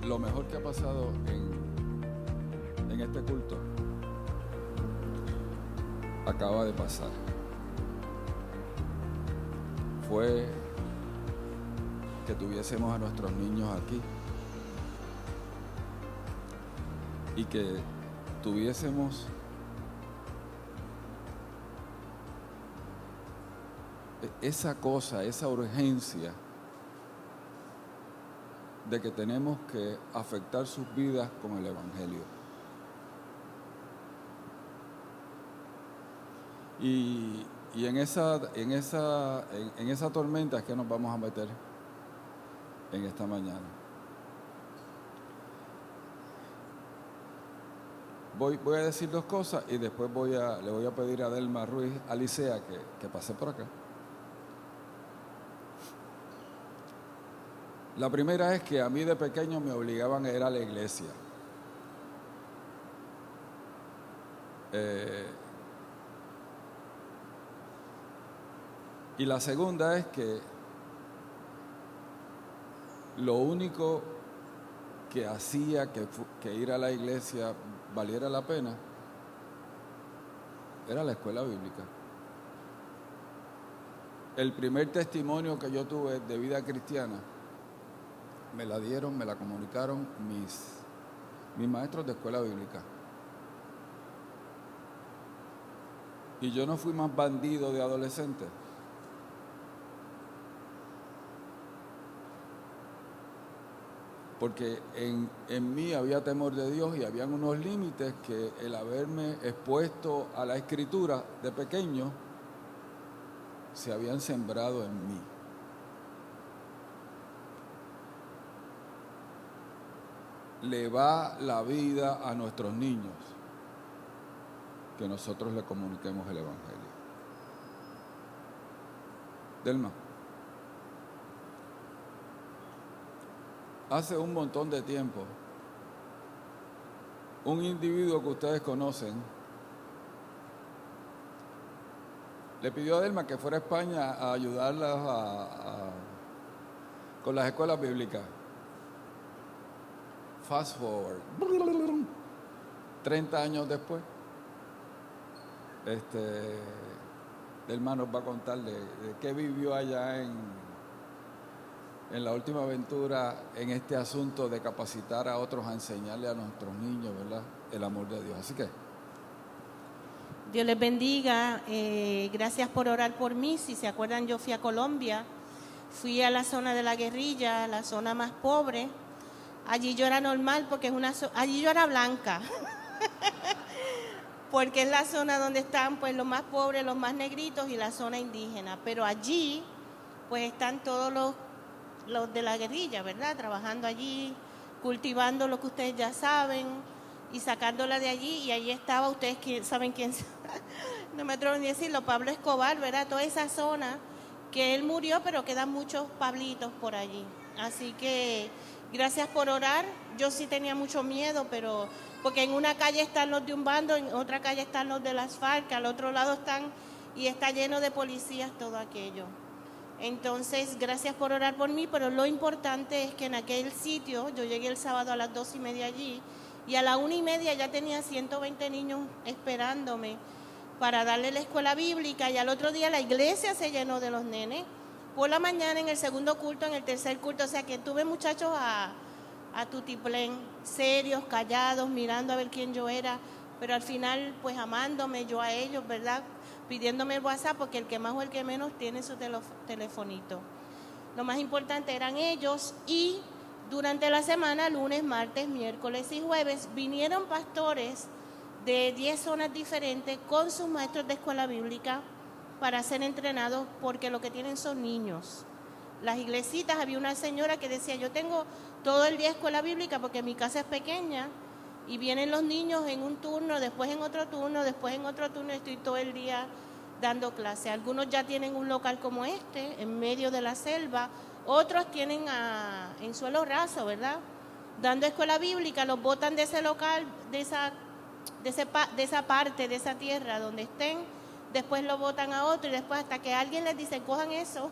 lo mejor que ha pasado en este culto acaba de pasar. Fue que tuviésemos a nuestros niños aquí y que tuviésemos esa cosa, esa urgencia de que tenemos que afectar sus vidas con el Evangelio. Y en esa tormenta es que nos vamos a meter en esta mañana. Voy a decir dos cosas y después le voy a pedir a Delma Ruiz Alicea que pase por acá. La primera es que a mí de pequeño me obligaban a ir a la iglesia. Y la segunda es que lo único que hacía que ir a la iglesia valiera la pena era la escuela bíblica. El primer testimonio que yo tuve de vida cristiana me la comunicaron mis maestros de escuela bíblica. Y yo no fui más bandido de adolescente. Porque en mí había temor de Dios y habían unos límites que el haberme expuesto a la Escritura de pequeño se habían sembrado en mí. Le va la vida a nuestros niños que nosotros le comuniquemos el Evangelio. Delma. Hace un montón de tiempo, un individuo que ustedes conocen le pidió a Delma que fuera a España a ayudarla con las escuelas bíblicas. Fast forward, 30 años después, Delma nos va a contar de qué vivió allá en la última aventura en este asunto de capacitar a otros a enseñarle a nuestros niños, ¿verdad?, el amor de Dios. Así que Dios les bendiga. Gracias por orar por mí. Si se acuerdan, yo fui a Colombia, fui a la zona de la guerrilla, la zona más pobre. Allí yo era normal porque allí yo era blanca, porque es la zona donde están pues los más pobres, los más negritos y la zona indígena. Pero allí pues están todos los de la guerrilla, ¿verdad? Trabajando allí, cultivando lo que ustedes ya saben y sacándola de allí. Y allí estaba, ustedes saben quién, no me atrevo ni a decirlo, Pablo Escobar, ¿verdad? Toda esa zona que él murió, pero quedan muchos Pablitos por allí. Así que gracias por orar. Yo sí tenía mucho miedo, pero porque en una calle están los de un bando, en otra calle están los de las FARC, al otro lado están, y está lleno de policías todo aquello. Entonces, gracias por orar por mí, pero lo importante es que en aquel sitio, yo llegué el sábado a las 2:30 allí, y a la 1:30 ya tenía 120 niños esperándome para darle la escuela bíblica, y al otro día la iglesia se llenó de los nenes. Por la mañana, en el segundo culto, en el tercer culto, o sea que tuve muchachos a tutiplén, serios, callados, mirando a ver quién yo era, pero al final, pues amándome yo a ellos, ¿verdad?, pidiéndome el WhatsApp, porque el que más o el que menos tiene su telefonito. Lo más importante eran ellos, y durante la semana, lunes, martes, miércoles y jueves, vinieron pastores de 10 zonas diferentes con sus maestros de escuela bíblica para ser entrenados, porque lo que tienen son niños. Las iglesitas, había una señora que decía, yo tengo todo el día escuela bíblica porque mi casa es pequeña, y vienen los niños en un turno, después en otro turno, después en otro turno, y estoy todo el día dando clase. Algunos ya tienen un local como este, en medio de la selva, otros tienen en suelo raso, ¿verdad?, dando escuela bíblica. Los botan de ese local, de esa parte, de esa tierra donde estén, después lo botan a otro, y después hasta que alguien les dice, cojan eso,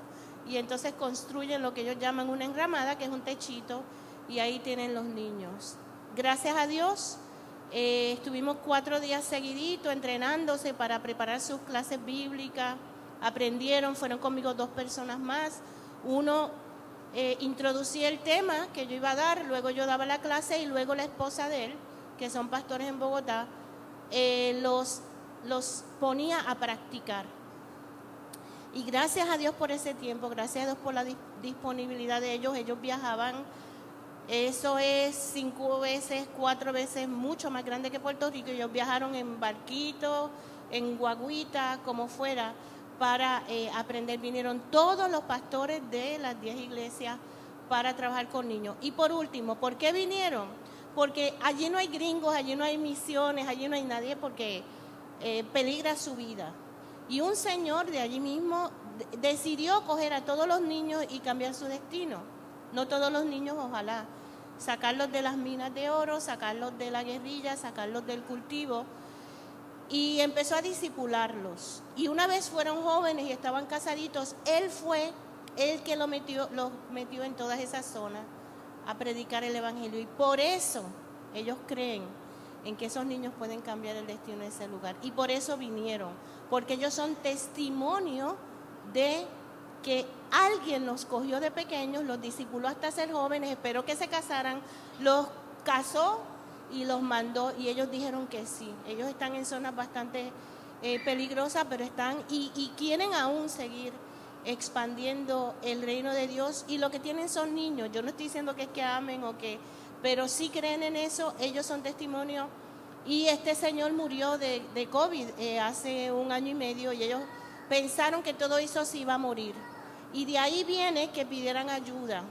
y entonces construyen lo que ellos llaman una enramada, que es un techito, y ahí tienen los niños. Gracias a Dios, estuvimos 4 días seguiditos entrenándose para preparar sus clases bíblicas, aprendieron, fueron conmigo 2 personas más, uno introducía el tema que yo iba a dar, luego yo daba la clase y luego la esposa de él, que son pastores en Bogotá, los ponía a practicar. Y gracias a Dios por ese tiempo, gracias a Dios por la disponibilidad de ellos viajaban, eso es 5 veces, 4 veces mucho más grande que Puerto Rico. Ellos viajaron en barquitos, en guaguita, como fuera, para aprender. Vinieron todos los pastores de las 10 iglesias para trabajar con niños. Y por último, ¿por qué vinieron? Porque allí no hay gringos, allí no hay misiones, allí no hay nadie, porque peligra su vida. Y un señor de allí mismo decidió coger a todos los niños y cambiar su destino. No todos los niños, ojalá. Sacarlos de las minas de oro, sacarlos de la guerrilla, sacarlos del cultivo. Y empezó a discipularlos. Y una vez fueron jóvenes y estaban casaditos, él fue el que los metió en todas esas zonas a predicar el evangelio. Y por eso ellos creen en que esos niños pueden cambiar el destino de ese lugar. Y por eso vinieron, porque ellos son testimonio de que alguien los cogió de pequeños, los discipuló hasta ser jóvenes, esperó que se casaran, los casó y los mandó, y ellos dijeron que sí. Ellos están en zonas bastante peligrosas, pero están y quieren aún seguir expandiendo el reino de Dios, y lo que tienen son niños. Yo no estoy diciendo que es que amen o que, pero sí creen en eso. Ellos son testimonio. Y este señor murió de COVID hace 1 año y medio, y ellos pensaron que todo eso se iba a morir. Y de ahí viene que pidieran ayuda.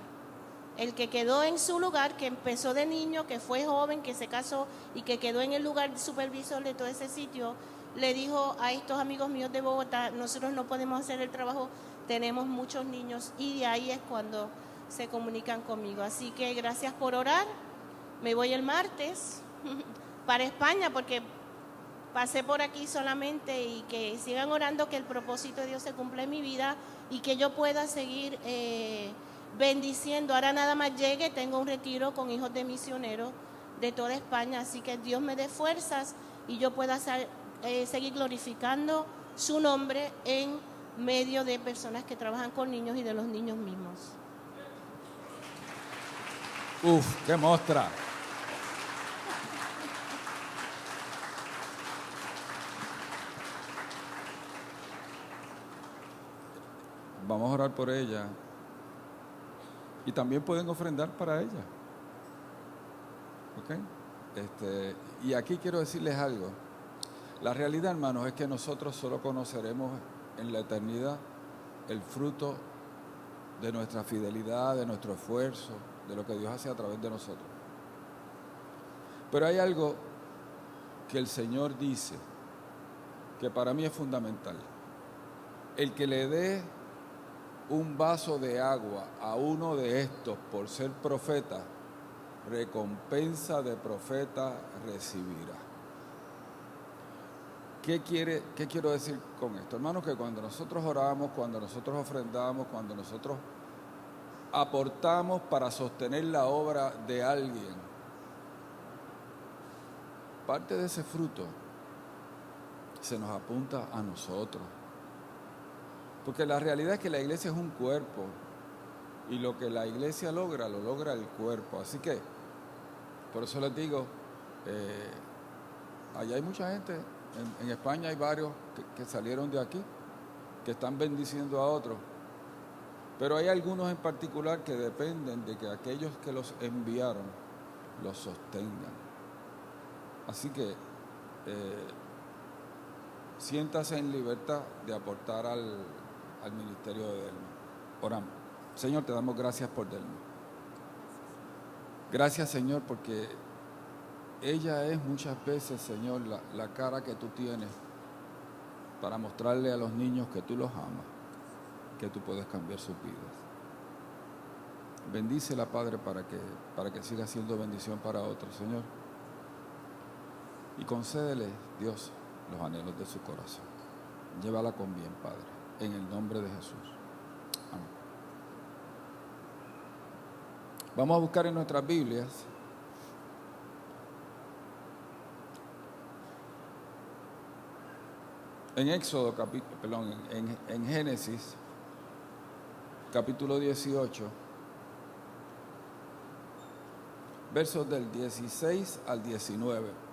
El que quedó en su lugar, que empezó de niño, que fue joven, que se casó y que quedó en el lugar supervisor de todo ese sitio, le dijo a estos amigos míos de Bogotá: nosotros no podemos hacer el trabajo, tenemos muchos niños. Y de ahí es cuando se comunican conmigo. Así que gracias por orar. Me voy el martes para España, porque pasé por aquí solamente, y que sigan orando que el propósito de Dios se cumpla en mi vida y que yo pueda seguir bendiciendo. Ahora nada más llegue, tengo un retiro con hijos de misioneros de toda España, así que Dios me dé fuerzas y yo pueda seguir glorificando su nombre en medio de personas que trabajan con niños y de los niños mismos. ¡Uf, qué mostra! Vamos a orar por ella. Y también pueden ofrendar para ella. ¿Ok? Y aquí quiero decirles algo. La realidad, hermanos, es que nosotros solo conoceremos en la eternidad el fruto de nuestra fidelidad, de nuestro esfuerzo, de lo que Dios hace a través de nosotros. Pero hay algo que el Señor dice que para mí es fundamental. El que le dé un vaso de agua a uno de estos por ser profeta, recompensa de profeta recibirá. ¿Qué quiero decir con esto? Hermanos, que cuando nosotros oramos, cuando nosotros ofrendamos, cuando nosotros aportamos para sostener la obra de alguien, parte de ese fruto se nos apunta a nosotros. Porque la realidad es que la iglesia es un cuerpo, y lo que la iglesia logra, lo logra el cuerpo. Así que, por eso les digo, allá hay mucha gente, en España hay varios que salieron de aquí, que están bendiciendo a otros, pero hay algunos en particular que dependen de que aquellos que los enviaron los sostengan. Así que siéntase en libertad de aportar al ministerio de Delma. Oramos. Señor, te damos gracias por Delma. Gracias, Señor, porque ella es muchas veces, Señor, la cara que tú tienes para mostrarle a los niños que tú los amas, que tú puedes cambiar sus vidas. Bendícela, Padre, para que siga siendo bendición para otros, Señor. Y concédele, Dios, los anhelos de su corazón. Llévala con bien, Padre, en el nombre de Jesús. Amén. Vamos a buscar en nuestras Biblias en Éxodo, en Génesis, capítulo 18, versos del 16 al 19.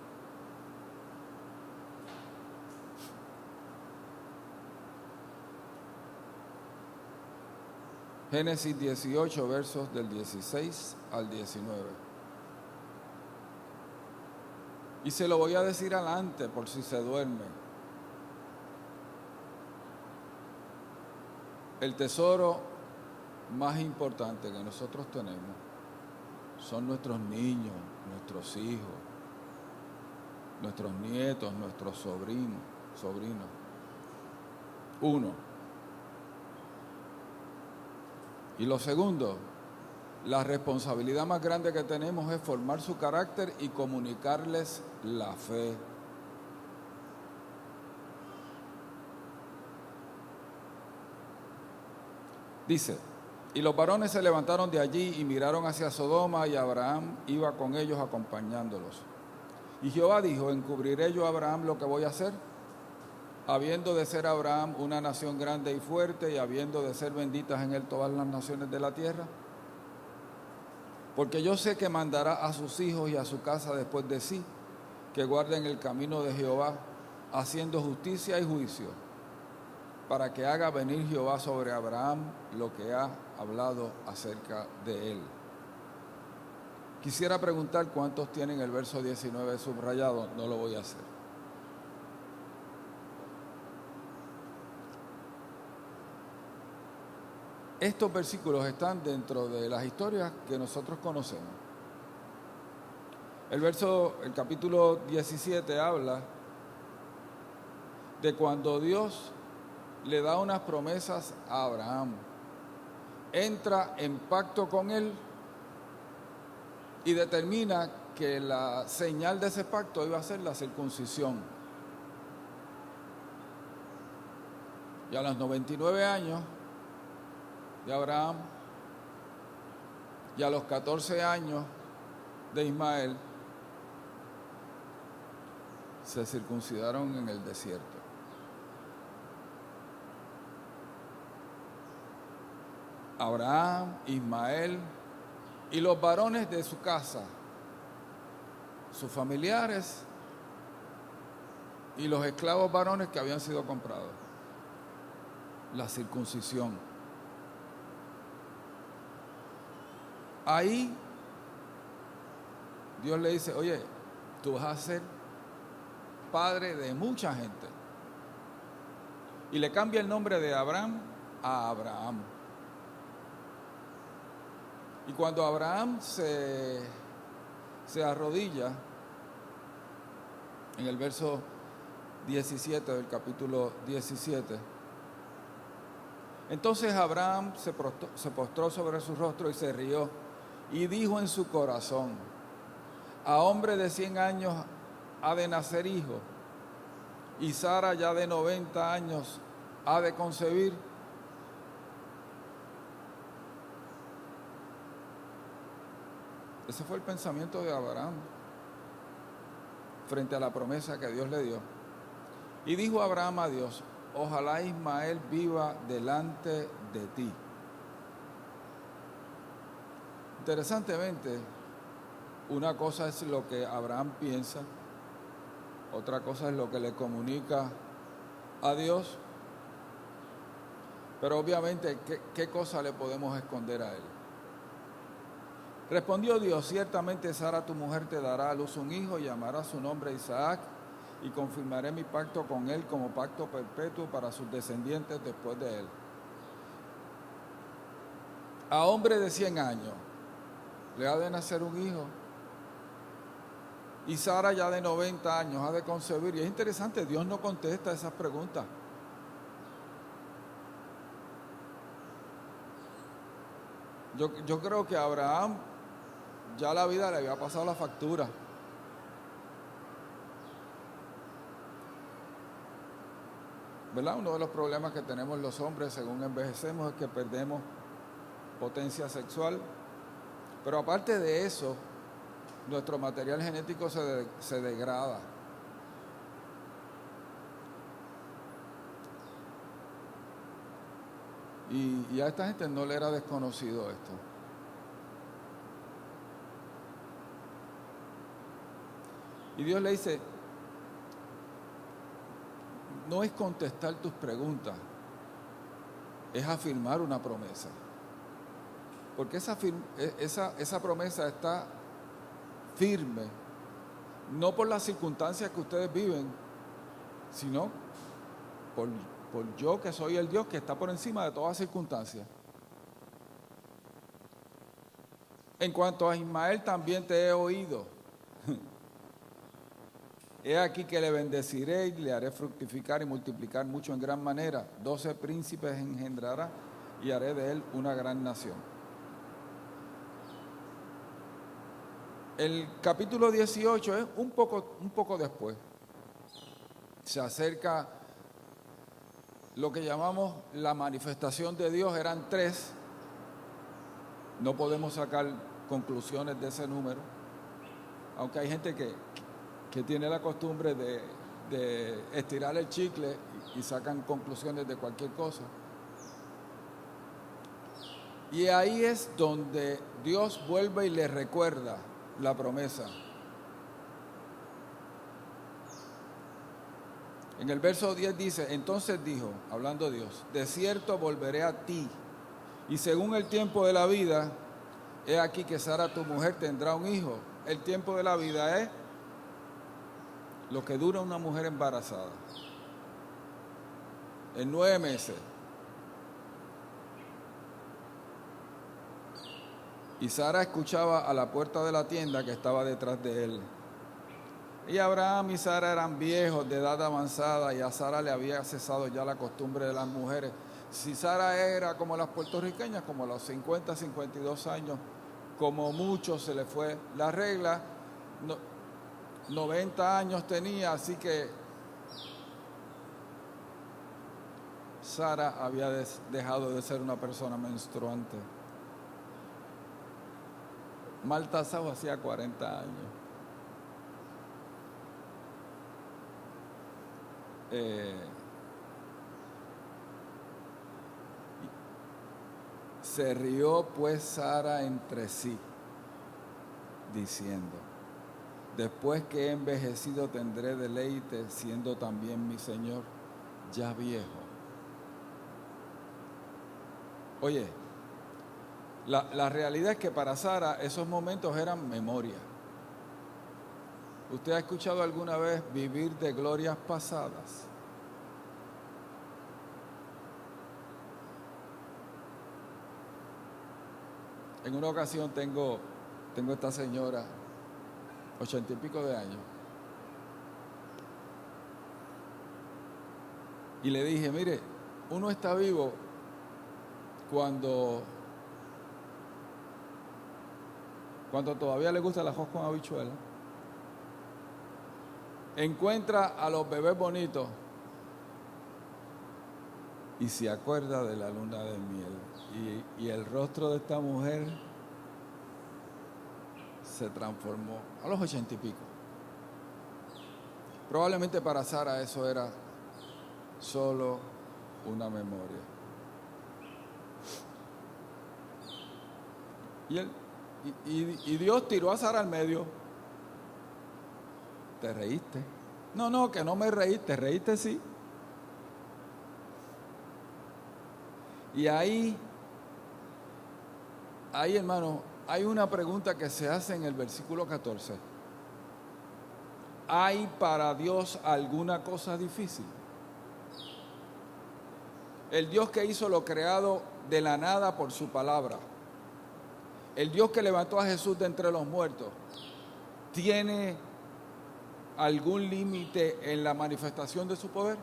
Génesis 18, versos del 16 al 19. Y se lo voy a decir adelante por si se duerme. El tesoro más importante que nosotros tenemos son nuestros niños, nuestros hijos, nuestros nietos, nuestros sobrinos. Uno. Y lo segundo, la responsabilidad más grande que tenemos es formar su carácter y comunicarles la fe. Dice, y los varones se levantaron de allí y miraron hacia Sodoma, y Abraham iba con ellos acompañándolos. Y Jehová dijo, ¿encubriré yo a Abraham lo que voy a hacer? Habiendo de ser Abraham una nación grande y fuerte, y habiendo de ser benditas en él todas las naciones de la tierra. Porque yo sé que mandará a sus hijos y a su casa después de sí, que guarden el camino de Jehová, haciendo justicia y juicio, para que haga venir Jehová sobre Abraham lo que ha hablado acerca de él. Quisiera preguntar cuántos tienen el verso 19 subrayado, no lo voy a hacer. Estos versículos están dentro de las historias que nosotros conocemos. El capítulo 17 habla de cuando Dios le da unas promesas a Abraham. Entra en pacto con él y determina que la señal de ese pacto iba a ser la circuncisión. Y a los 99 años de Abraham y a los 14 años de Ismael se circuncidaron en el desierto. Abraham, Ismael y los varones de su casa, sus familiares y los esclavos varones que habían sido comprados. La circuncisión. Ahí Dios le dice, oye, tú vas a ser padre de mucha gente. Y le cambia el nombre de Abraham a Abraham. Y cuando Abraham se arrodilla, en el verso 17 del capítulo 17, entonces Abraham se postró sobre su rostro y se rió, y dijo en su corazón, a hombre de 100 años ha de nacer hijo, y Sara ya de 90 años ha de concebir. Ese fue el pensamiento de Abraham frente a la promesa que Dios le dio. Y dijo Abraham a Dios, ojalá Ismael viva delante de ti. Interesantemente, una cosa es lo que Abraham piensa, otra cosa es lo que le comunica a Dios, pero obviamente, ¿qué cosa le podemos esconder a él? Respondió Dios, ciertamente Sara tu mujer te dará a luz un hijo y llamará su nombre Isaac, y confirmaré mi pacto con él como pacto perpetuo para sus descendientes después de él. A hombre de 100 años le ha de nacer un hijo, y Sara ya de 90 años ha de concebir. Y es interesante, Dios no contesta esas preguntas. Yo creo que a Abraham ya la vida le había pasado la factura. ¿Verdad? Uno de los problemas que tenemos los hombres según envejecemos es que perdemos potencia sexual, Pero aparte de eso, nuestro material genético se degrada. Y a esta gente no le era desconocido esto. Y Dios le dice, no es contestar tus preguntas, es afirmar una promesa. Porque esa promesa está firme, no por las circunstancias que ustedes viven, sino por yo que soy el Dios que está por encima de todas circunstancias. En cuanto a Ismael, también te he oído. He aquí que le bendeciré y le haré fructificar y multiplicar mucho en gran manera. 12 príncipes engendrará y haré de él una gran nación. El capítulo 18 es un poco después. Se acerca lo que llamamos la manifestación de Dios. Eran 3. No podemos sacar conclusiones de ese número, aunque hay gente que tiene la costumbre de estirar el chicle y sacan conclusiones de cualquier cosa. Y ahí es donde Dios vuelve y le recuerda la promesa. En el verso 10 dice, entonces dijo, hablando Dios, de cierto volveré a ti, y según el tiempo de la vida, he aquí que Sara tu mujer tendrá un hijo. El tiempo de la vida es lo que dura una mujer embarazada. En 9 meses. Y Sara escuchaba a la puerta de la tienda que estaba detrás de él. Y Abraham y Sara eran viejos, de edad avanzada, y a Sara le había cesado ya la costumbre de las mujeres. Si Sara era como las puertorriqueñas, como a los 50, 52 años, como mucho se le fue la regla, 90 años tenía, así que Sara había dejado de ser una persona menstruante. Maltasao hacía 40 años. Se rió pues Sara entre sí, diciendo, después que he envejecido tendré deleite, siendo también mi Señor ya viejo. Oye, la realidad es que para Sara esos momentos eran memoria. ¿Usted ha escuchado alguna vez vivir de glorias pasadas? En una ocasión tengo esta señora, 80 y pico de años, y le dije, mire, uno está vivo cuando todavía le gusta el arroz con habichuela, encuentra a los bebés bonitos y se acuerda de la luna de miel. Y el rostro de esta mujer se transformó a los 80 y pico. Probablemente para Sara eso era solo una memoria. Y Dios tiró a Sara al medio. ¿Te reíste? No, que no me reí, te reíste sí. Y ahí, hermano, hay una pregunta que se hace en el versículo 14. ¿Hay para Dios alguna cosa difícil? El Dios que hizo lo creado de la nada por su palabra, el Dios que levantó a Jesús de entre los muertos, ¿tiene algún límite en la manifestación de su poder?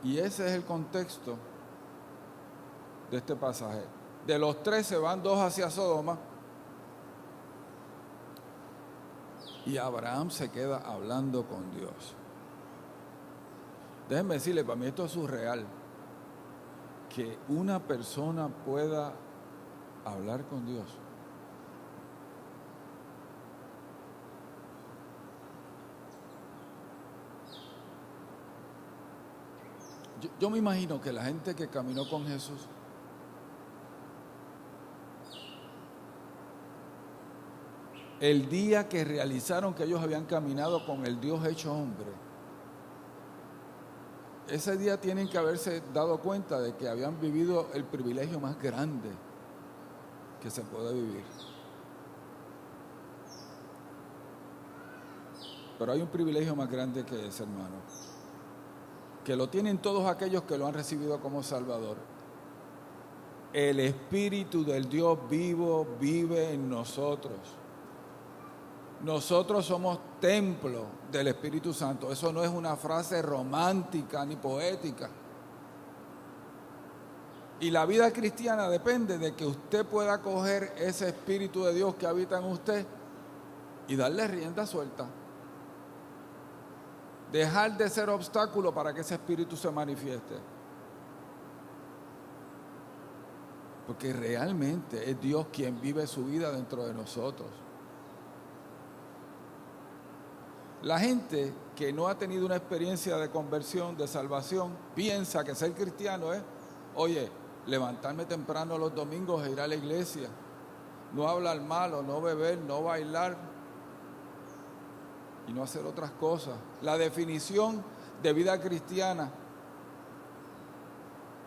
Y ese es el contexto de este pasaje. De los 3 se van 2 hacia Sodoma y Abraham se queda hablando con Dios. Déjenme decirle, para mí esto es surreal. que una persona pueda hablar con Dios. Yo me imagino que la gente que caminó con Jesús el día que realizaron que ellos habían caminado con el Dios hecho hombre, ese día tienen que haberse dado cuenta de que habían vivido el privilegio más grande que se puede vivir. Pero hay un privilegio más grande que ese, hermano, que lo tienen todos aquellos que lo han recibido como Salvador. El Espíritu del Dios vivo vive en nosotros. Nosotros somos templo del Espíritu Santo. Eso no es una frase romántica ni poética. Y la vida cristiana depende de que usted pueda coger ese Espíritu de Dios que habita en usted y darle rienda suelta. Dejar de ser obstáculo para que ese Espíritu se manifieste. Porque realmente es Dios quien vive su vida dentro de nosotros. La gente que no ha tenido una experiencia de conversión, de salvación, piensa que ser cristiano es, oye, levantarme temprano los domingos e ir a la iglesia, no hablar malo, no beber, no bailar y no hacer otras cosas. La definición de vida cristiana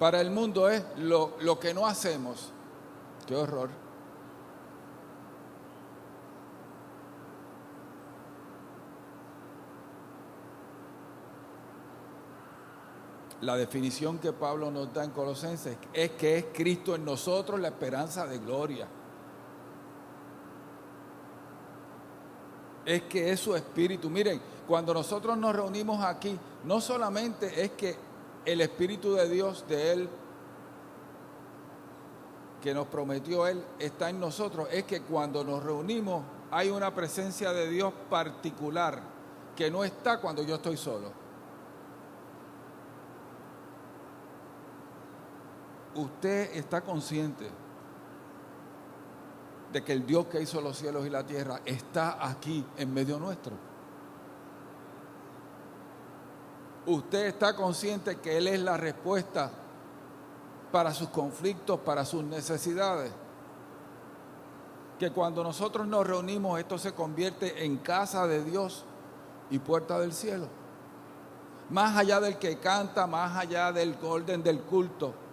para el mundo es lo que no hacemos. ¡Qué horror! La definición que Pablo nos da en Colosenses es que es Cristo en nosotros la esperanza de gloria. Es que es su Espíritu. Miren, cuando nosotros nos reunimos aquí, no solamente es que el Espíritu de Dios, de Él, que nos prometió Él, está en nosotros, es que cuando nos reunimos hay una presencia de Dios particular que no está cuando yo estoy solo. Usted está consciente de que el Dios que hizo los cielos y la tierra está aquí en medio nuestro. Usted está consciente que Él es la respuesta para sus conflictos, para sus necesidades. Que cuando nosotros nos reunimos, esto se convierte en casa de Dios y puerta del cielo. Más allá del que canta, más allá del orden del culto,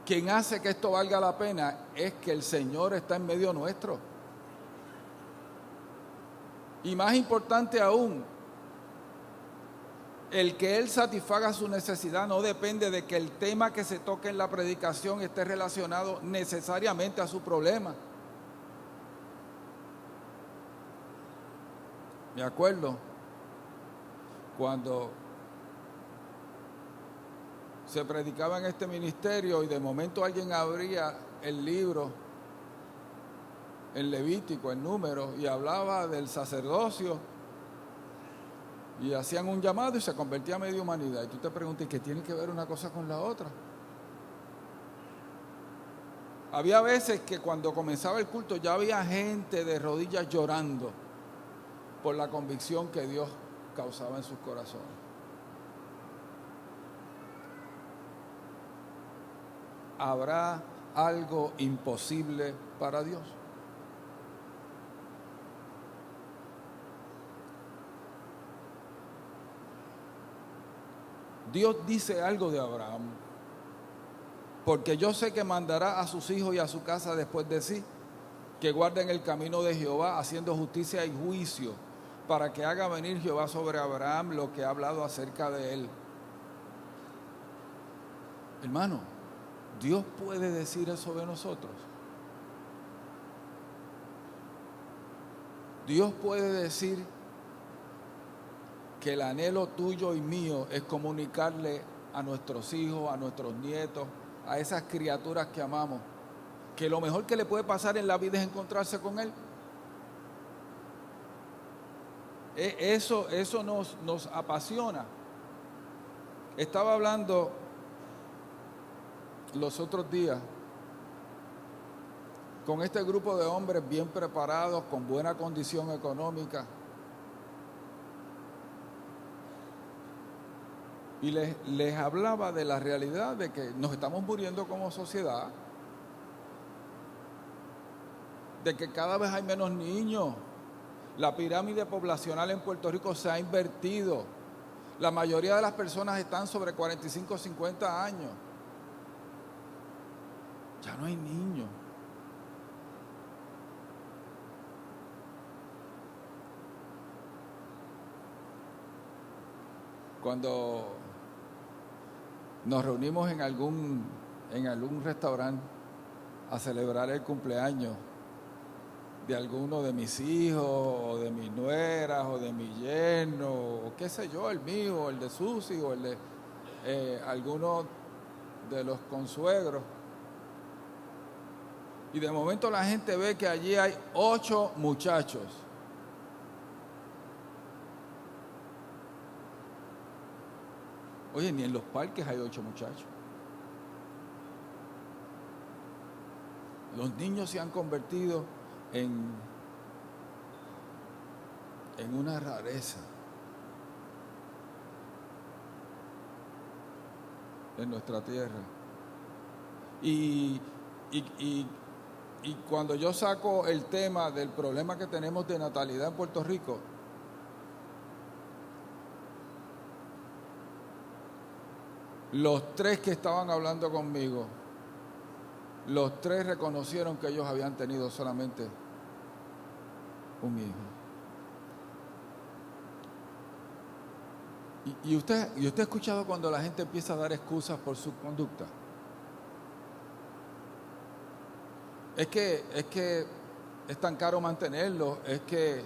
quien hace que esto valga la pena es que el Señor está en medio nuestro. Y más importante aún, el que Él satisfaga su necesidad no depende de que el tema que se toque en la predicación esté relacionado necesariamente a su problema. Me acuerdo cuando se predicaba en este ministerio y de momento alguien abría el libro, el Levítico, el Número, y hablaba del sacerdocio y hacían un llamado y se convertía a media humanidad. Y tú te preguntas, ¿qué tiene que ver una cosa con la otra? Había veces que cuando comenzaba el culto ya había gente de rodillas llorando por la convicción que Dios causaba en sus corazones. ¿Habrá algo imposible para Dios? Dios dice algo de Abraham, porque yo sé que mandará a sus hijos y a su casa después de sí, que guarden el camino de Jehová, haciendo justicia y juicio, para que haga venir Jehová sobre Abraham lo que ha hablado acerca de él. Hermano, ¿Dios puede decir eso de nosotros? Dios puede decir que el anhelo tuyo y mío es comunicarle a nuestros hijos, a nuestros nietos, a esas criaturas que amamos, que lo mejor que le puede pasar en la vida es encontrarse con Él. Eso nos apasiona. Estaba hablando los otros días con este grupo de hombres bien preparados, con buena condición económica, y les hablaba de la realidad de que nos estamos muriendo como sociedad, de que cada vez hay menos niños. La pirámide poblacional en Puerto Rico se ha invertido. La mayoría de las personas están sobre 45 o 50 años. Ya no hay niños. Cuando nos reunimos en algún restaurante a celebrar el cumpleaños de alguno de mis hijos, o de mis nueras, o de mi yerno, o qué sé yo, el mío, el de Susi, o el de alguno de los consuegros. Y de momento la gente ve que allí hay 8 muchachos. Oye, ni en los parques hay 8 muchachos. Los niños se han convertido en una rareza en nuestra tierra. Y cuando yo saco el tema del problema que tenemos de natalidad en Puerto Rico, los 3 que estaban hablando conmigo, los 3 reconocieron que ellos habían tenido solamente un hijo. ¿Y usted ha escuchado cuando la gente empieza a dar excusas por su conducta? Es que es tan caro mantenerlos, es que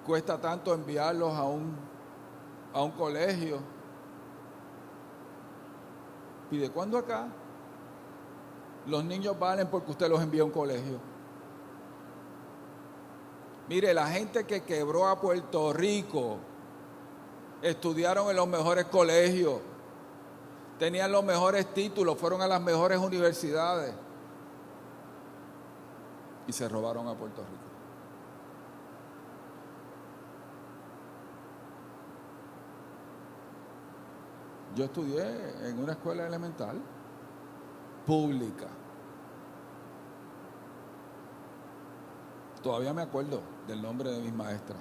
cuesta tanto enviarlos a un colegio. ¿Y de cuándo acá los niños valen porque usted los envía a un colegio? Mire, la gente que quebró a Puerto Rico estudiaron en los mejores colegios, tenían los mejores títulos, fueron a las mejores universidades y se robaron a Puerto Rico. Yo estudié en una escuela elemental pública. Todavía me acuerdo del nombre de mis maestras.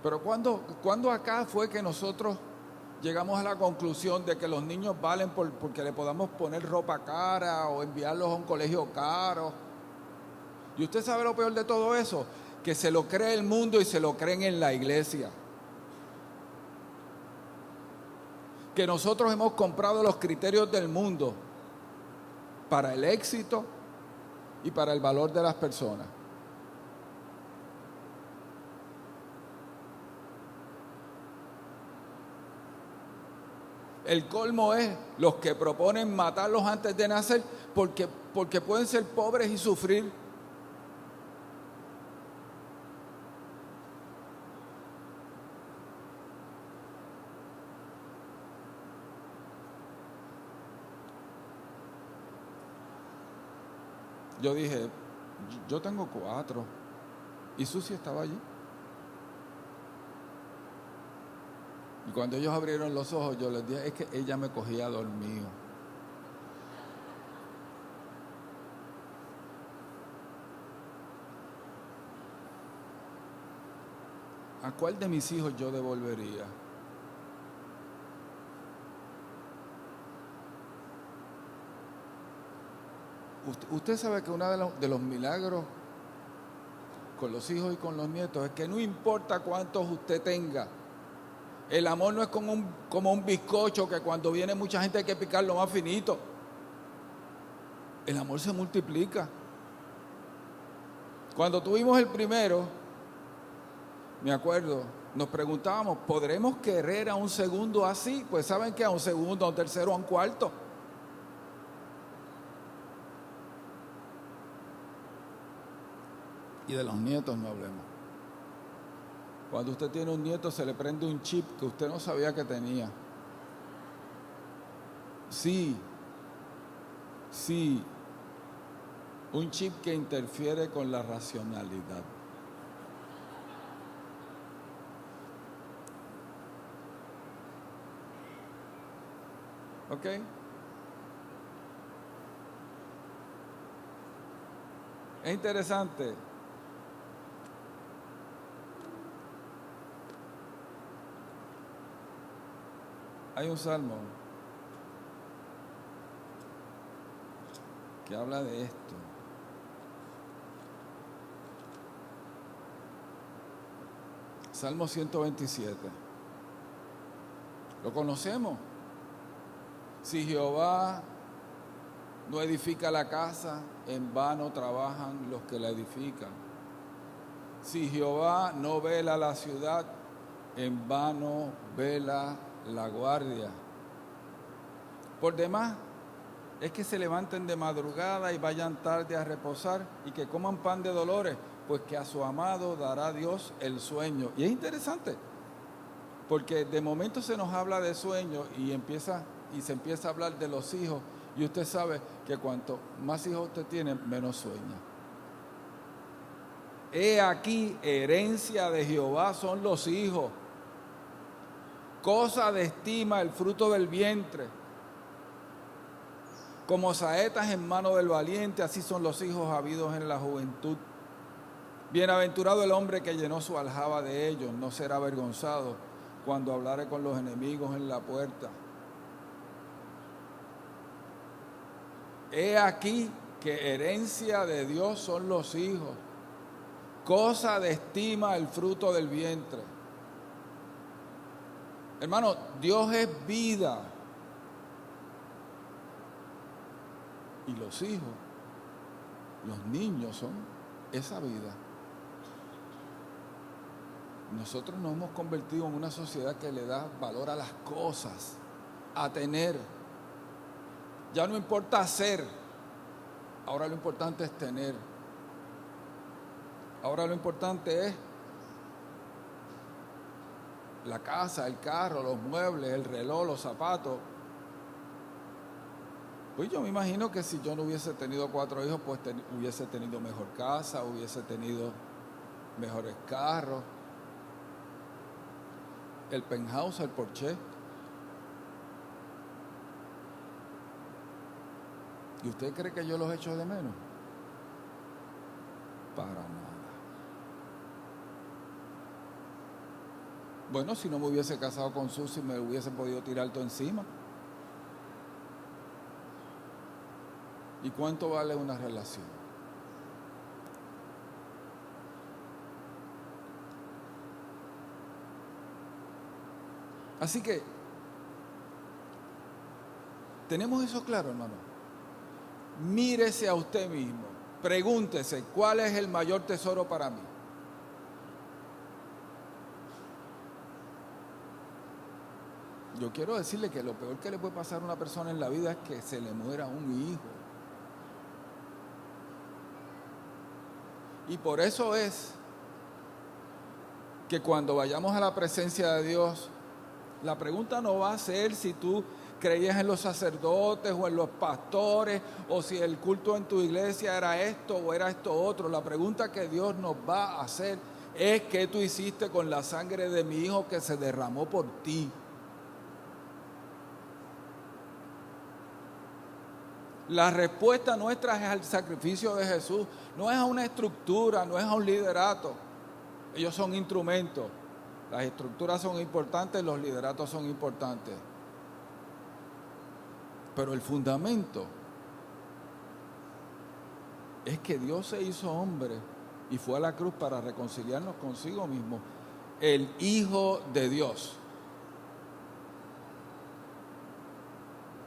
Pero ¿cuándo acá fue que nosotros llegamos a la conclusión de que los niños valen porque le podamos poner ropa cara o enviarlos a un colegio caro? Y usted sabe lo peor de todo eso, que se lo cree el mundo y se lo creen en la iglesia. Que nosotros hemos comprado los criterios del mundo para el éxito y para el valor de las personas. El colmo es los que proponen matarlos antes de nacer porque pueden ser pobres y sufrir. Yo dije, yo tengo 4 y Susi estaba allí. Y cuando ellos abrieron los ojos, yo les dije, es que ella me cogía dormido. ¿A cuál de mis hijos yo devolvería? Usted sabe que uno de los milagros con los hijos y con los nietos es que no importa cuántos usted tenga, el amor no es como un bizcocho que cuando viene mucha gente hay que picarlo más finito. El amor se multiplica. Cuando tuvimos el primero, me acuerdo, nos preguntábamos, ¿podremos querer a un segundo así? Pues saben que a un segundo, a un tercero, a un cuarto. Y de los nietos no hablemos. Cuando usted tiene un nieto se le prende un chip que usted no sabía que tenía. Sí, un chip que interfiere con la racionalidad. ¿Ok? Es interesante. Hay un salmo que habla de esto. Salmo 127. ¿Lo conocemos? Si Jehová no edifica la casa, en vano trabajan los que la edifican. Si Jehová no vela la ciudad, en vano vela la guardia. Por demás, es que se levanten de madrugada y vayan tarde a reposar y que coman pan de dolores, pues que a su amado dará Dios el sueño. Y es interesante, porque de momento se nos habla de sueño y se empieza a hablar de los hijos, y usted sabe que cuanto más hijos usted tiene, menos sueña. He aquí, herencia de Jehová son los hijos, cosa de estima el fruto del vientre. Como saetas en mano del valiente, así son los hijos habidos en la juventud. Bienaventurado el hombre que llenó su aljaba de ellos, no será avergonzado cuando hablare con los enemigos en la puerta. He aquí que herencia de Dios son los hijos, cosa de estima el fruto del vientre. Hermano, Dios es vida. Y los hijos, los niños son esa vida. Nosotros nos hemos convertido en una sociedad que le da valor a las cosas, a tener. Ya no importa hacer, ahora lo importante es tener. Ahora lo importante es la casa, el carro, los muebles, el reloj, los zapatos. Pues yo me imagino que si yo no hubiese tenido 4 hijos, pues hubiese tenido mejor casa, hubiese tenido mejores carros, el penthouse, el Porsche. ¿Y usted cree que yo los echo de menos? Para nada. Bueno, si no me hubiese casado con Susi, me hubiese podido tirar todo encima. ¿Y cuánto vale una relación? Así que, ¿tenemos eso claro, hermano? Mírese a usted mismo, pregúntese, ¿cuál es el mayor tesoro para mí? Yo quiero decirle que lo peor que le puede pasar a una persona en la vida es que se le muera un hijo. Y por eso es que cuando vayamos a la presencia de Dios, la pregunta no va a ser si tú creías en los sacerdotes o en los pastores, o si el culto en tu iglesia era esto o era esto otro. La pregunta que Dios nos va a hacer es: ¿qué tú hiciste con la sangre de mi hijo que se derramó por ti? La respuesta nuestra es al sacrificio de Jesús, no es a una estructura, no es a un liderato. Ellos son instrumentos. Las estructuras son importantes, los lideratos son importantes. Pero el fundamento es que Dios se hizo hombre y fue a la cruz para reconciliarnos consigo mismo. El Hijo de Dios.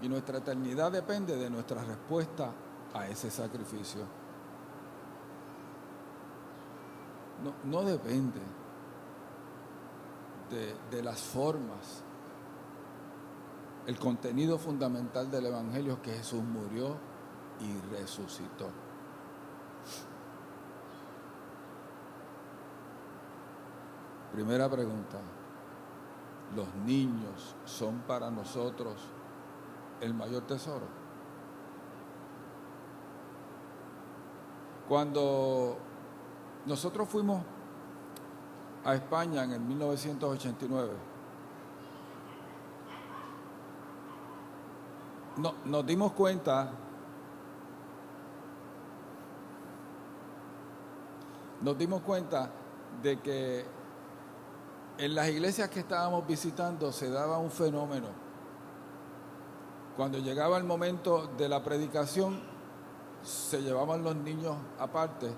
Y nuestra eternidad depende de nuestra respuesta a ese sacrificio. No depende de las formas. El contenido fundamental del Evangelio es que Jesús murió y resucitó. Primera pregunta. ¿Los niños son para nosotros el mayor tesoro? Cuando nosotros fuimos a España en el 1989, nos dimos cuenta de que en las iglesias que estábamos visitando se daba un fenómeno. Cuando llegaba el momento de la predicación, se llevaban los niños aparte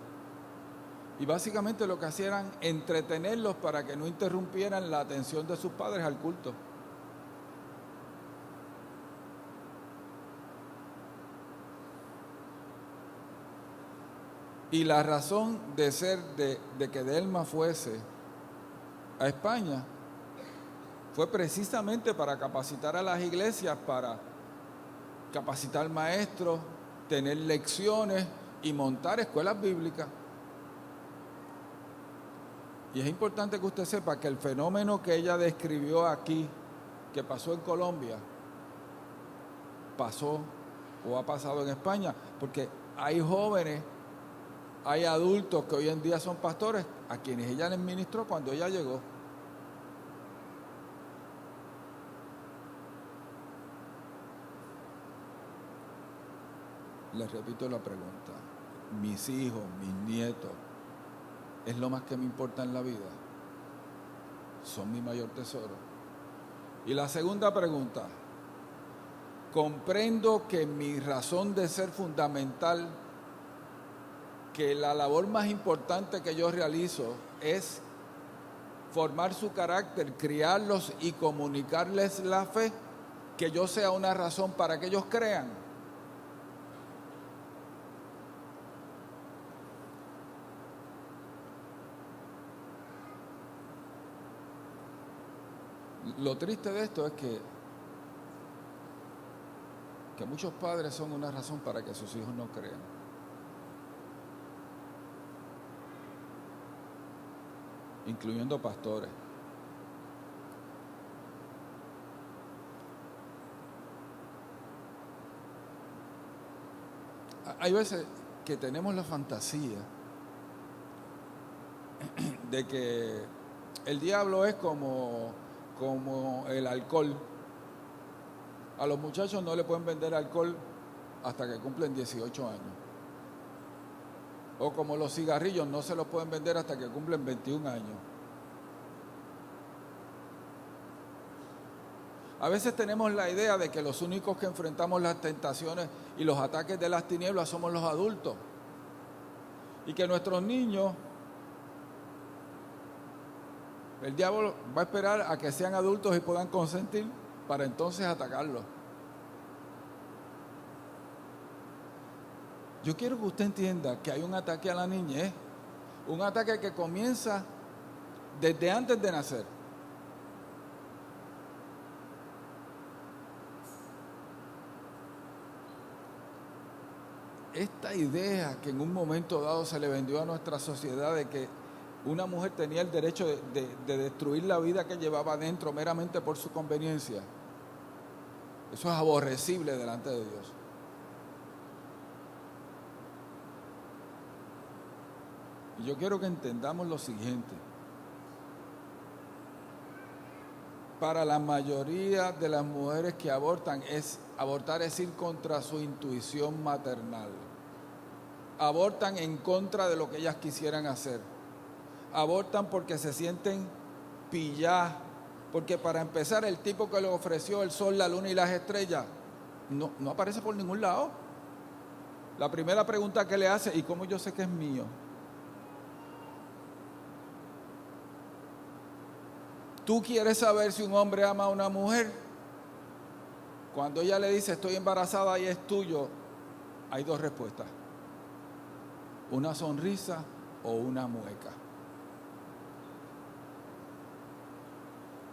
y básicamente lo que hacían era entretenerlos para que no interrumpieran la atención de sus padres al culto. Y la razón de ser de que Delma fuese a España fue precisamente para capacitar a las iglesias, para capacitar maestros, tener lecciones y montar escuelas bíblicas. Y es importante que usted sepa que el fenómeno que ella describió aquí, que pasó en Colombia, pasó o ha pasado en España, porque hay jóvenes, hay adultos que hoy en día son pastores, a quienes ella les ministró cuando ella llegó. Les repito la pregunta. Mis hijos, mis nietos, ¿es lo más que me importa en la vida? ¿Son mi mayor tesoro? Y la segunda pregunta. Comprendo que mi razón de ser fundamental, que la labor más importante que yo realizo es formar su carácter, criarlos y comunicarles la fe, que yo sea una razón para que ellos crean. Lo triste de esto es que muchos padres son una razón para que sus hijos no crean. Incluyendo pastores. Hay veces que tenemos la fantasía de que el diablo es como el alcohol. A los muchachos no le pueden vender alcohol hasta que cumplen 18 años. O como los cigarrillos no se los pueden vender hasta que cumplen 21 años. A veces tenemos la idea de que los únicos que enfrentamos las tentaciones y los ataques de las tinieblas somos los adultos. Y que nuestros niños, el diablo va a esperar a que sean adultos y puedan consentir para entonces atacarlos. Yo quiero que usted entienda que hay un ataque a la niñez, un ataque que comienza desde antes de nacer. Esta idea que en un momento dado se le vendió a nuestra sociedad de que una mujer tenía el derecho de destruir la vida que llevaba adentro meramente por su conveniencia, eso es aborrecible delante de Dios. Y yo quiero que entendamos lo siguiente. Para la mayoría de las mujeres que abortan, abortar es ir contra su intuición maternal. Abortan en contra de lo que ellas quisieran hacer. Abortan porque se sienten pilladas, porque para empezar el tipo que les ofreció el sol, la luna y las estrellas no aparece por ningún lado. La primera pregunta que le hace, ¿y cómo yo sé que es mío? ¿Tú quieres saber si un hombre ama a una mujer? Cuando ella le dice estoy embarazada y es tuyo, hay dos respuestas. Una sonrisa o una mueca.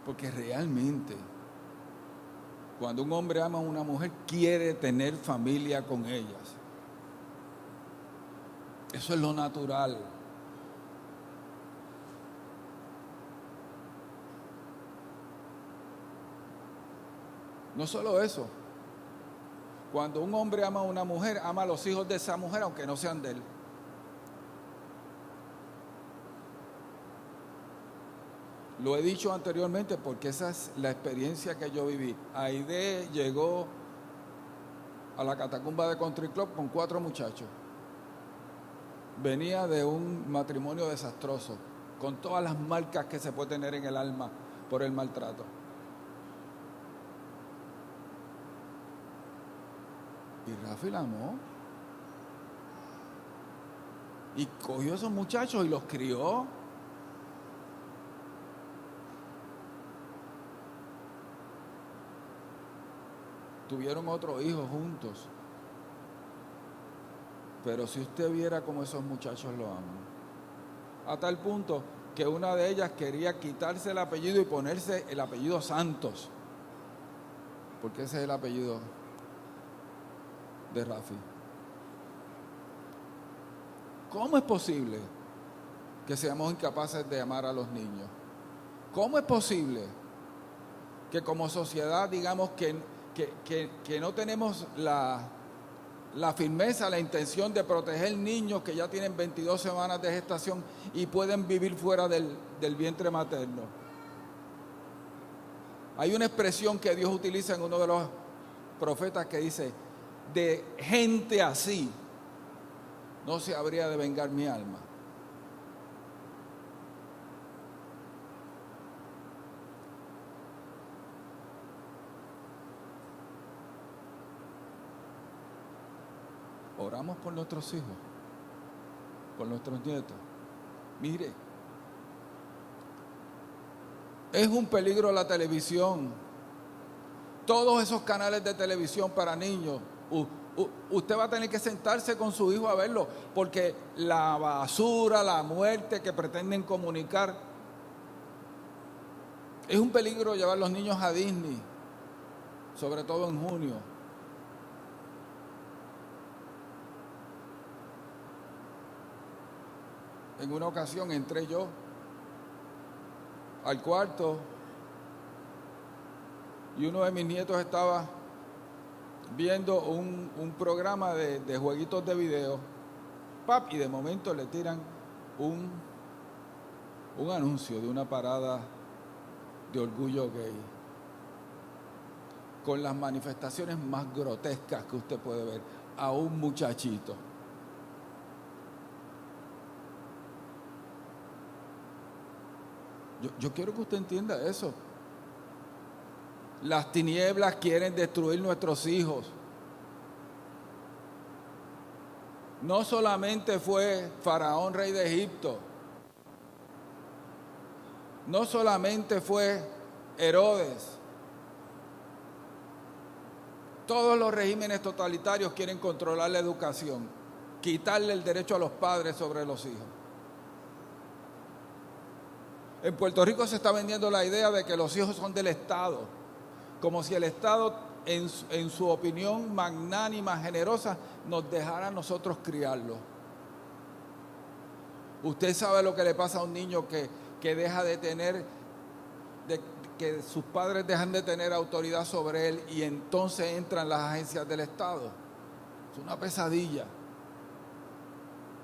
Porque realmente, cuando un hombre ama a una mujer, quiere tener familia con ellas. Eso es lo natural. No solo eso, cuando un hombre ama a una mujer, ama a los hijos de esa mujer, aunque no sean de él. Lo he dicho anteriormente porque esa es la experiencia que yo viví. Aide llegó a la catacumba de Country Club con 4 muchachos. Venía de un matrimonio desastroso, con todas las marcas que se puede tener en el alma por el maltrato. Y Rafi la amó. Y cogió a esos muchachos y los crió. Tuvieron otro hijo juntos. Pero si usted viera cómo esos muchachos lo aman. A tal punto que una de ellas quería quitarse el apellido y ponerse el apellido Santos. Porque ese es el apellido de Rafi. ¿Cómo es posible que seamos incapaces de amar a los niños? ¿Cómo es posible que como sociedad digamos que no tenemos la firmeza, la intención de proteger niños que ya tienen 22 semanas de gestación y pueden vivir fuera del vientre materno? Hay una expresión que Dios utiliza en uno de los profetas que dice: de gente así no se habría de vengar mi alma. Oramos por nuestros hijos, por nuestros nietos. Mire, es un peligro la televisión. Todos esos canales de televisión para niños. Usted va a tener que sentarse con su hijo a verlo, porque la basura, la muerte que pretenden comunicar. Es un peligro llevar los niños a Disney, sobre todo en junio. En una ocasión entré yo al cuarto y uno de mis nietos estaba viendo un programa de jueguitos de video, y de momento le tiran un anuncio de una parada de orgullo gay, con las manifestaciones más grotescas que usted puede ver, a un muchachito. Yo quiero que usted entienda eso. Las tinieblas quieren destruir nuestros hijos. No solamente fue Faraón, rey de Egipto. No solamente fue Herodes. Todos los regímenes totalitarios quieren controlar la educación, quitarle el derecho a los padres sobre los hijos. En Puerto Rico se está vendiendo la idea de que los hijos son del Estado, como si el Estado, en su opinión magnánima, generosa, nos dejara a nosotros criarlos. Usted sabe lo que le pasa a un niño que deja de tener, que sus padres dejan de tener autoridad sobre él y entonces entran las agencias del Estado. Es una pesadilla,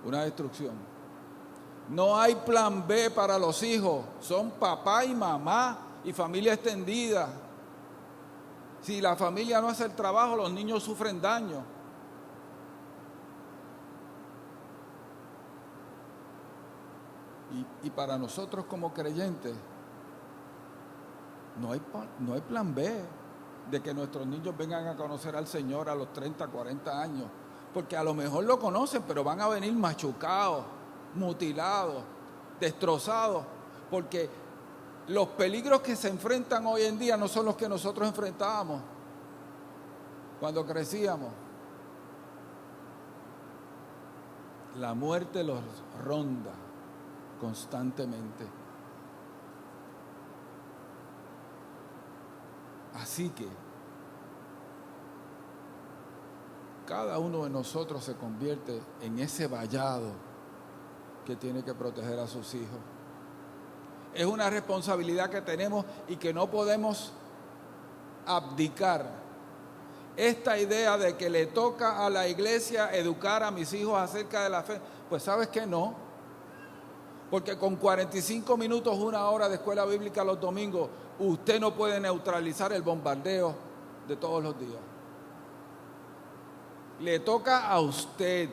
una destrucción. No hay plan B para los hijos, son papá y mamá y familia extendida. Si la familia no hace el trabajo, los niños sufren daño. Y para nosotros como creyentes, no hay plan B de que nuestros niños vengan a conocer al Señor a los 30, 40 años. Porque a lo mejor lo conocen, pero van a venir machucados, mutilados, destrozados, porque los peligros que se enfrentan hoy en día no son los que nosotros enfrentábamos cuando crecíamos. La muerte los ronda constantemente. Así que cada uno de nosotros se convierte en ese vallado que tiene que proteger a sus hijos. Es una responsabilidad que tenemos y que no podemos abdicar esta idea de que le toca a la iglesia educar a mis hijos acerca de la fe. Pues sabes que no, porque con 45 minutos, 1 hora de escuela bíblica los domingos, usted no puede neutralizar el bombardeo de todos los días. Le toca a usted.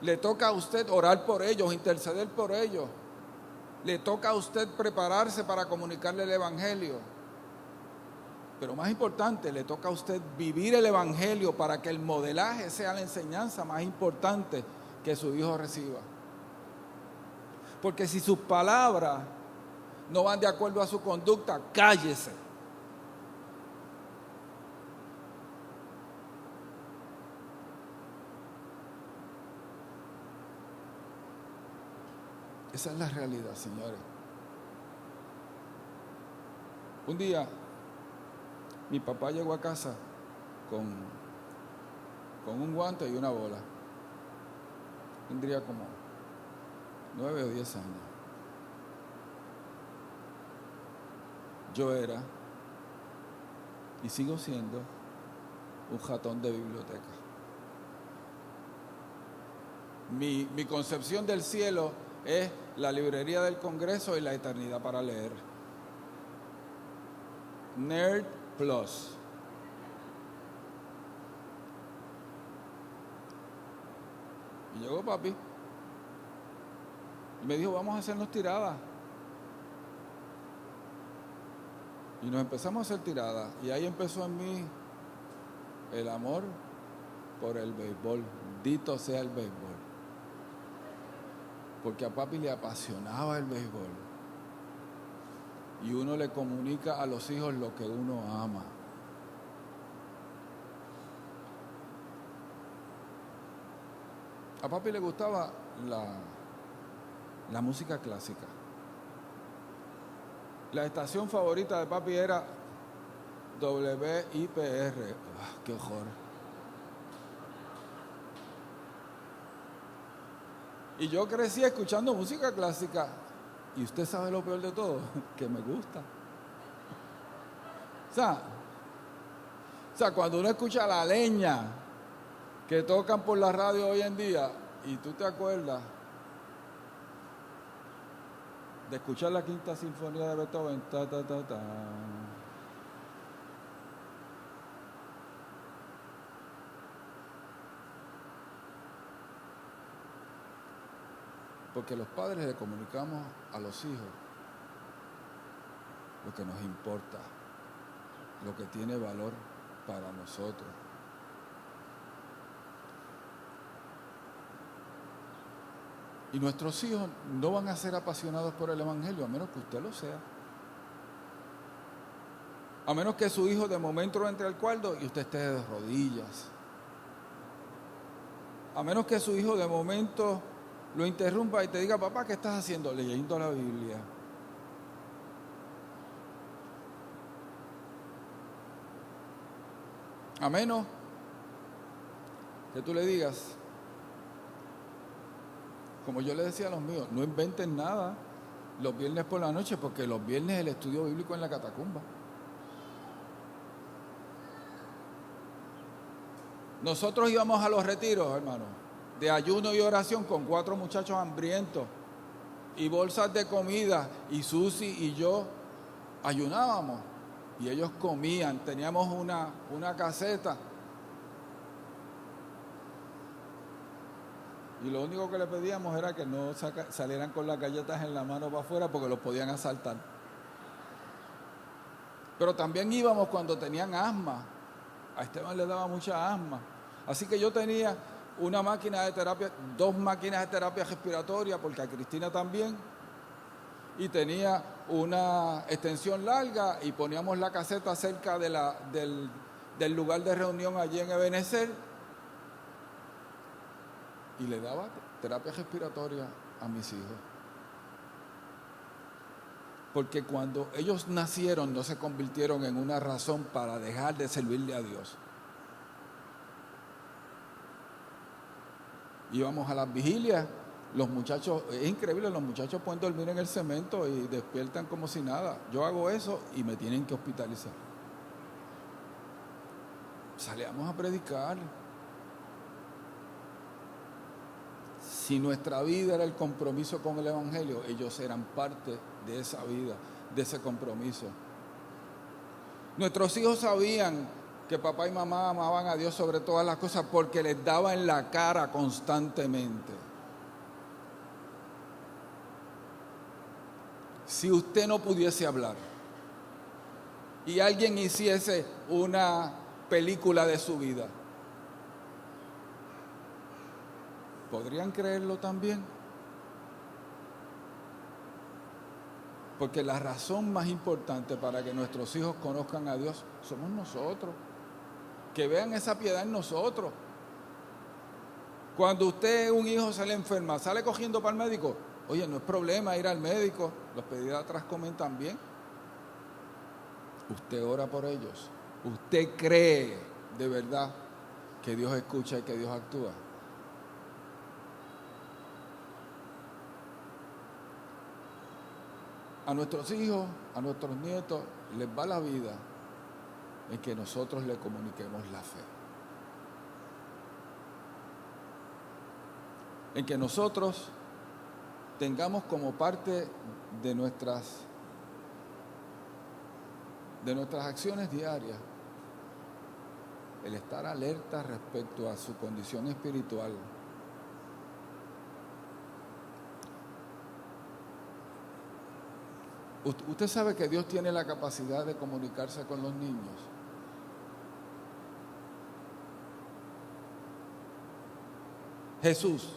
Le toca a usted orar por ellos, interceder por ellos. Le toca a usted prepararse para comunicarle el evangelio. Pero más importante, le toca a usted vivir el evangelio para que el modelaje sea la enseñanza más importante que su hijo reciba. Porque si sus palabras no van de acuerdo a su conducta, cállese. Esa es la realidad, señores. Un día, mi papá llegó a casa con un guante y una bola. Tendría como 9 o 10 años. Yo era, y sigo siendo, un ratón de biblioteca. Mi concepción del cielo es la librería del Congreso y la eternidad para leer. Nerd Plus. Y llegó papi y me dijo, vamos a hacernos tiradas. Y nos empezamos a hacer tiradas. Y ahí empezó en mí el amor por el béisbol. Dito sea el béisbol. Porque a papi le apasionaba el béisbol. Y uno le comunica a los hijos lo que uno ama. A papi le gustaba la música clásica. La estación favorita de papi era WIPR. ¡Qué horror! Y yo crecí escuchando música clásica. Y usted sabe lo peor de todo, que me gusta. O sea, cuando uno escucha la leña que tocan por la radio hoy en día, y tú te acuerdas de escuchar la Quinta Sinfonía de Beethoven, ta, ta, ta, ta. Porque los padres le comunicamos a los hijos lo que nos importa, lo que tiene valor para nosotros. Y nuestros hijos no van a ser apasionados por el evangelio, a menos que usted lo sea. A menos que su hijo de momento entre al cuarto y usted esté de rodillas. A menos que su hijo de momento lo interrumpa y te diga, papá, ¿qué estás haciendo? Leyendo la Biblia. A menos que tú le digas, como yo le decía a los míos, no inventen nada los viernes por la noche, porque los viernes es el estudio bíblico en la catacumba. Nosotros íbamos a los retiros, hermano, de ayuno y oración con 4 muchachos hambrientos y bolsas de comida, y Susi y yo ayunábamos y ellos comían. Teníamos una caseta y lo único que le pedíamos era que no salieran con las galletas en la mano para afuera porque los podían asaltar. Pero también íbamos cuando tenían asma. A Esteban le daba mucha asma. Así que yo tenía una máquina de terapia, 2 máquinas de terapia respiratoria, porque a Cristina también, y tenía una extensión larga y poníamos la caseta cerca de del lugar de reunión allí en Ebenezer y le daba terapia respiratoria a mis hijos. Porque cuando ellos nacieron no se convirtieron en una razón para dejar de servirle a Dios. Íbamos a las vigilias Los muchachos, es increíble, los muchachos pueden dormir en el cemento y despiertan como si nada. Yo hago eso y me tienen que hospitalizar. Salíamos a predicar. Si nuestra vida era el compromiso con el Evangelio, ellos eran parte de esa vida, de ese compromiso. Nuestros hijos sabían que papá y mamá amaban a Dios sobre todas las cosas porque les daba en la cara constantemente. Si usted no pudiese hablar y alguien hiciese una película de su vida, ¿podrían creerlo también? Porque la razón más importante para que nuestros hijos conozcan a Dios somos nosotros. Que vean esa piedad en nosotros. Cuando usted, un hijo, se le enferma, sale cogiendo para el médico. Oye, no es problema ir al médico. Los pediatras comen también. Usted ora por ellos. Usted cree de verdad que Dios escucha y que Dios actúa. A nuestros hijos, a nuestros nietos, les va la vida en que nosotros le comuniquemos la fe. En que nosotros tengamos como parte de nuestras acciones diarias el estar alerta respecto a su condición espiritual. Usted sabe que Dios tiene la capacidad de comunicarse con los niños. Jesús,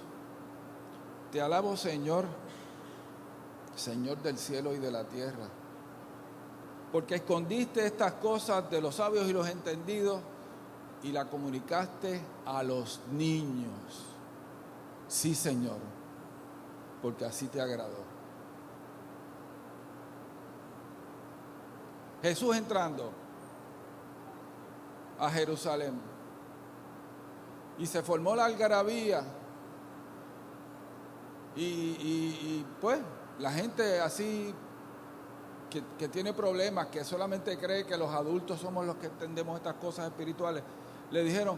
te alabo, Señor, Señor del cielo y de la tierra, porque escondiste estas cosas de los sabios y los entendidos y la comunicaste a los niños. Sí, Señor, porque así te agradó. Jesús entrando a Jerusalén y se formó la algarabía y pues la gente así que tiene problemas, que solamente cree que los adultos somos los que entendemos estas cosas espirituales, le dijeron: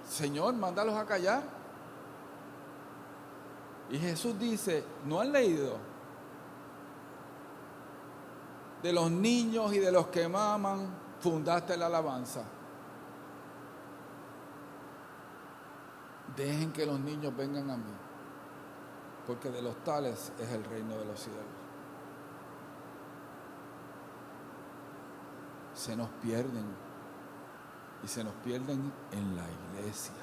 Señor, mándalos a callar. Y Jesús dice: ¿no han leído? De los niños y de los que maman, fundaste la alabanza. Dejen que los niños vengan a mí, porque de los tales es el reino de los cielos. Se nos pierden, y se nos pierden en la iglesia.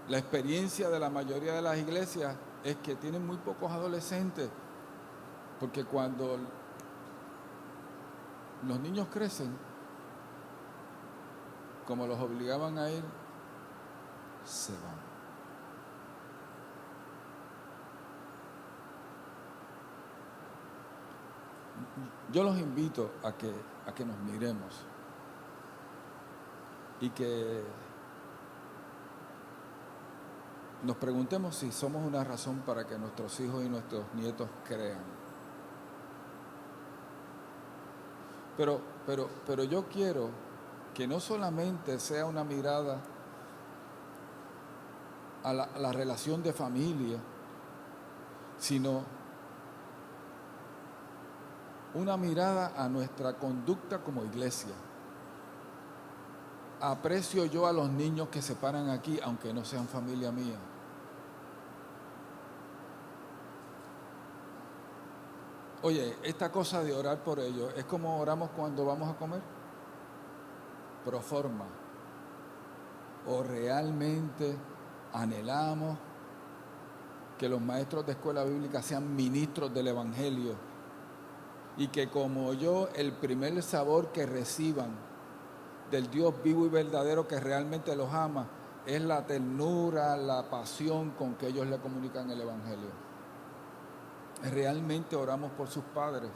La experiencia de la mayoría de las iglesias es que tienen muy pocos adolescentes, porque cuando los niños crecen, como los obligaban a ir, se van. Yo los invito a que nos miremos y que nos preguntemos si somos una razón para que nuestros hijos y nuestros nietos crean. Pero yo quiero que no solamente sea una mirada a la relación de familia, sino una mirada a nuestra conducta como iglesia. Aprecio yo a los niños que se paran aquí, aunque no sean familia mía. Oye, esta cosa de orar por ellos es como oramos cuando vamos a comer. Pro forma. O realmente anhelamos que los maestros de escuela bíblica sean ministros del Evangelio y que como yo el primer sabor que reciban del Dios vivo y verdadero que realmente los ama es la ternura, la pasión con que ellos le comunican el Evangelio. Realmente oramos por sus padres.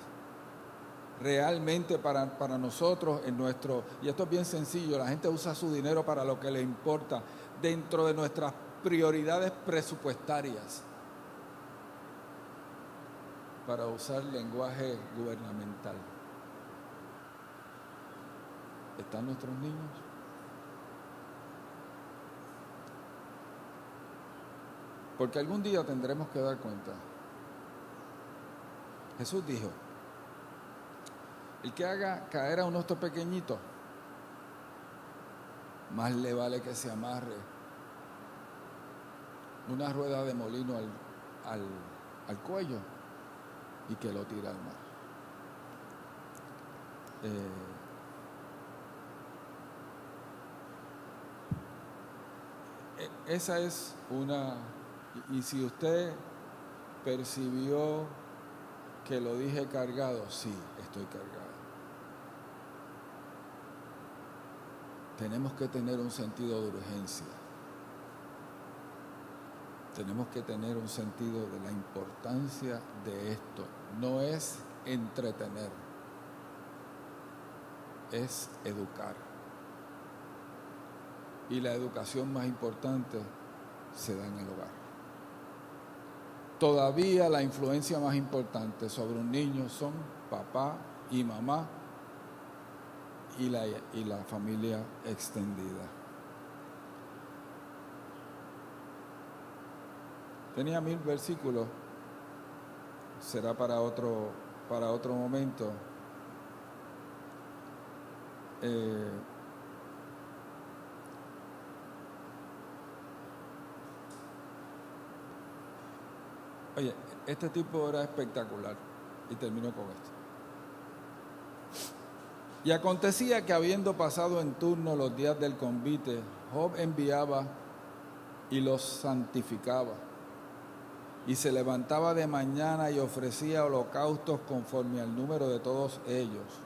realmente para nosotros en nuestro, y esto es bien sencillo, la gente usa su dinero para lo que le importa, dentro de nuestras prioridades presupuestarias, para usar lenguaje gubernamental. ¿Están nuestros niños? Porque algún día tendremos que dar cuenta. Jesús dijo, el que haga caer a uno de estos pequeñitos, más le vale que se amarre una rueda de molino al cuello y que lo tire al mar. Esa es una... Y si usted percibió que lo dije cargado, sí, estoy cargado. Tenemos que tener un sentido de urgencia. Tenemos que tener un sentido de la importancia de esto. No es entretener, es educar. Y la educación más importante se da en el hogar. Todavía la influencia más importante sobre un niño son papá y mamá y la familia extendida. Tenía 1000 versículos, será para otro momento. Oye, este tipo era espectacular, y termino con esto. Y acontecía que habiendo pasado en turno los días del convite, Job enviaba y los santificaba, y se levantaba de mañana y ofrecía holocaustos conforme al número de todos ellos,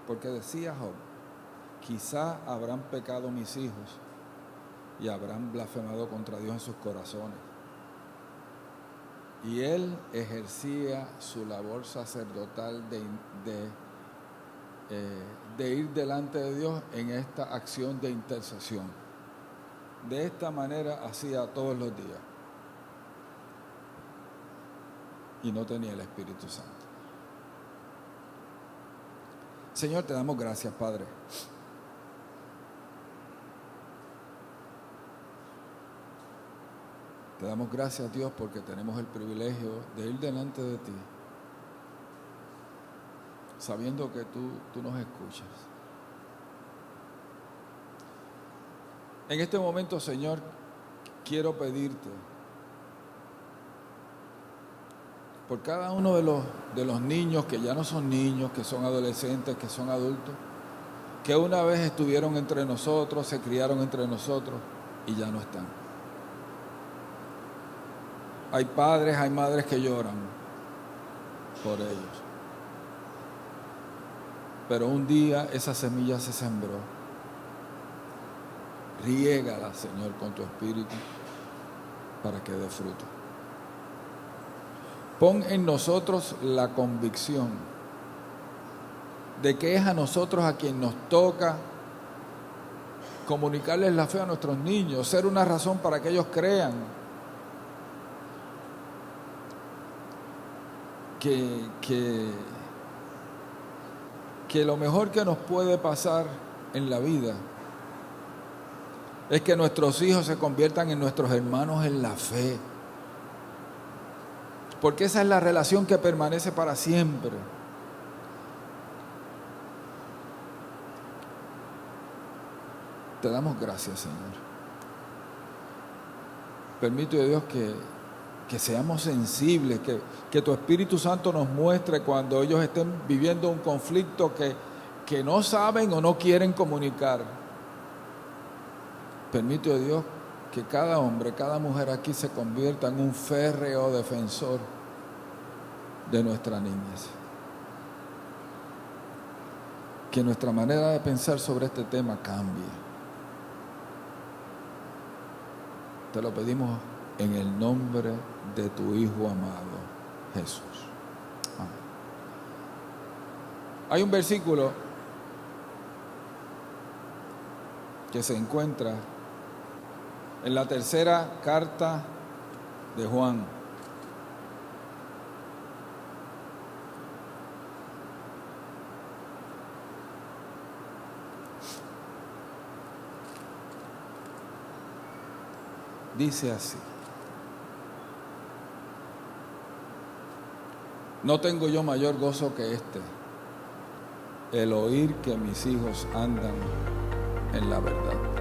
porque decía Job, quizá habrán pecado mis hijos y habrán blasfemado contra Dios en sus corazones. Y él ejercía su labor sacerdotal de ir delante de Dios en esta acción de intercesión. De esta manera hacía todos los días. Y no tenía el Espíritu Santo. Señor, te damos gracias, Padre. Te damos gracias, Dios, porque tenemos el privilegio de ir delante de ti, sabiendo que tú nos escuchas. En este momento, Señor, quiero pedirte por cada uno de los niños que ya no son niños, que son adolescentes, que son adultos, que una vez estuvieron entre nosotros, se criaron entre nosotros y ya no están. Hay padres, hay madres que lloran por ellos. Pero un día esa semilla se sembró. Riégala, Señor, con tu Espíritu para que dé fruto. Pon en nosotros la convicción de que es a nosotros a quien nos toca comunicarles la fe a nuestros niños, ser una razón para que ellos crean que lo mejor que nos puede pasar en la vida es que nuestros hijos se conviertan en nuestros hermanos en la fe, porque esa es la relación que permanece para siempre. Te damos gracias, Señor. Permite, Dios, que seamos sensibles, que tu Espíritu Santo nos muestre cuando ellos estén viviendo un conflicto que no saben o no quieren comunicar. Permite, Dios, que cada hombre, cada mujer aquí se convierta en un férreo defensor de nuestra niñez. Que nuestra manera de pensar sobre este tema cambie. Te lo pedimos en el nombre de tu Hijo amado, Jesús. Amén. Hay un versículo que se encuentra en la tercera carta de Juan. Dice así: no tengo yo mayor gozo que este, el oír que mis hijos andan en la verdad.